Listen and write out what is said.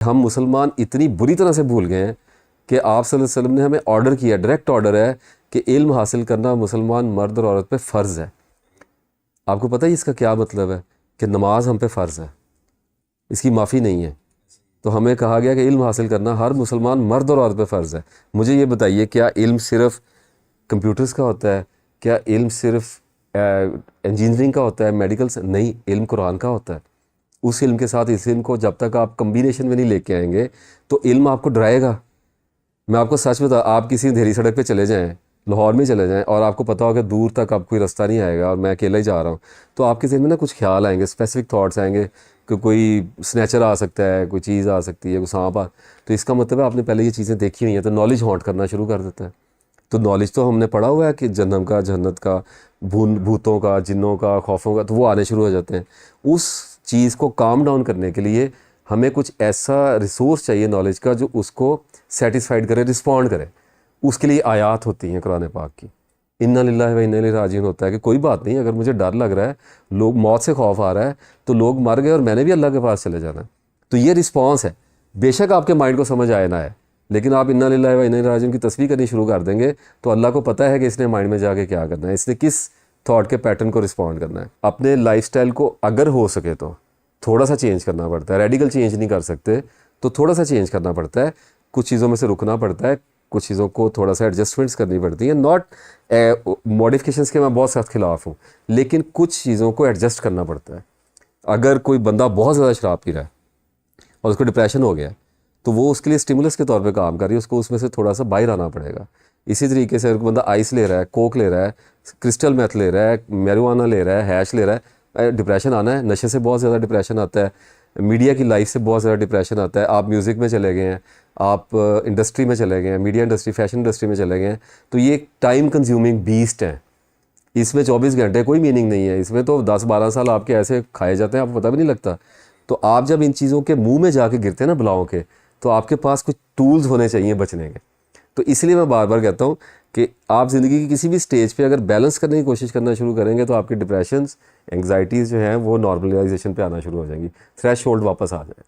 हम मुसलमान इतनी बुरी तरह से भूल गए हैं कि आप सल्लल्लाहु अलैहि वसल्लम ने हमें ऑर्डर किया, डायरेक्ट ऑर्डर है कि इल्म हासिल करना मुसलमान मर्द और औरत पे फ़र्ज़ है। आपको पता है इसका क्या मतलब है? कि नमाज हम पे फ़र्ज़ है, इसकी माफ़ी नहीं है। तो हमें कहा गया कि इल्म हासिल करना हर मुसलमान मर्द और औरत पे फ़र्ज़ है। मुझे ये बताइए, क्या इल्म सिर्फ़ कंप्यूटर्स का होता है? क्या इल्म सिर्फ़ इंजीनियरिंग का होता है, मेडिकल से? नहीं, इल्म कुरान का होता है। उस इल्म के साथ इस इल्म को जब तक आप कम्बिनेशन में नहीं लेके आएंगे तो इल्म आपको डराएगा। मैं आपको सच बता, आप किसी अंधेरी सड़क पे चले जाएं, लाहौर में चले जाएं, और आपको पता होगा दूर तक आप कोई रास्ता नहीं आएगा और मैं अकेला ही जा रहा हूँ, तो आपके ज़हन में ना कुछ ख्याल आएंगे, स्पेसिफिक थॉट्स आएंगे कि कोई स्नैचर आ सकता है, कोई चीज़ आ सकती है, कोई सांप आ। तो इसका मतलब है आपने पहले ये चीज़ें देखी हुई हैं, तो नॉलेज हॉन्ट करना शुरू कर देता है। तो नॉलेज तो हमने पढ़ा हुआ है कि जन्नम का, जन्नत का, भूतों का, जिन्नों का, खौफों का, तो वो आने शुरू हो जाते हैं। उस चीज़ को काम डाउन करने के लिए हमें कुछ ऐसा रिसोर्स चाहिए नॉलेज का जो उसको सेटिस्फाइड करे, रिस्पॉन्ड करे। उसके लिए आयात होती हैं कुरान पाक की। इन्ना लिल्लाहि व इन्ना इलैहि राजिऊन होता है कि कोई बात नहीं, अगर मुझे डर लग रहा है, लोग मौत से खौफ आ रहा है, तो लोग मर गए और मैंने भी अल्लाह के पास चले जाना है, तो ये रिस्पॉन्स है। बेशक आपके माइंड को समझ आए ना आए, लेकिन आप इन्ना लिल्लाहि व इन्ना इलैहि राजिऊन की तस्बीह करनी शुरू कर देंगे तो अल्लाह को पता है कि इसने माइंड में जाके क्या करना है, इसने किस थॉट के पैटर्न को रिस्पॉन्ड करना है। अपने लाइफस्टाइल को अगर हो सके तो थोड़ा सा चेंज करना पड़ता है। रेडिकल चेंज नहीं कर सकते तो थोड़ा सा चेंज करना पड़ता है, कुछ चीज़ों में से रुकना पड़ता है, कुछ चीज़ों को थोड़ा सा एडजस्टमेंट्स करनी पड़ती हैं। नॉट मॉडिफिकेशंस के मैं बहुत सख्त खिलाफ हूँ, लेकिन कुछ चीज़ों को एडजस्ट करना पड़ता है। अगर कोई बंदा बहुत ज़्यादा शराब पी रहा है और उसको डिप्रेशन हो गया, तो वो उसके लिए स्टिमुलस के तौर पे काम कर रही है, उसको उसमें से थोड़ा सा बाहर आना पड़ेगा। इसी तरीके से अगर कोई बंदा आइस ले रहा है, कोक ले रहा है, क्रिस्टल मेथ ले रहा है, मैरिजुआना ले रहा है, हैश ले रहा है, डिप्रेशन आना है। नशे से बहुत ज़्यादा डिप्रेशन आता है, मीडिया की लाइफ से बहुत ज़्यादा डिप्रेशन आता है। आप म्यूज़िक में चले गए हैं, आप इंडस्ट्री में चले गए हैं, मीडिया इंडस्ट्री, फैशन इंडस्ट्री में चले गए हैं, तो ये एक टाइम कंज्यूमिंग बीस्ट है। इसमें 24 घंटे कोई मीनिंग नहीं है, इसमें तो 10-12 साल आपके ऐसे खाए जाते हैं, आपको पता भी नहीं लगता। तो आप जब इन चीज़ों के मुंह में जाके गिरते हैं ना बलाओं के, तो आपके पास कुछ टूल्स होने चाहिए बचने के। तो इसलिए मैं बार बार कहता हूँ कि आप ज़िंदगी की किसी भी स्टेज पे अगर बैलेंस करने की कोशिश करना शुरू करेंगे तो आपकी डिप्रेशंस, एंग्जाइटीज़ जो हैं वो नॉर्मलाइजेशन पे आना शुरू हो जाएंगी, थ्रेशोल्ड वापस आ जाएगा।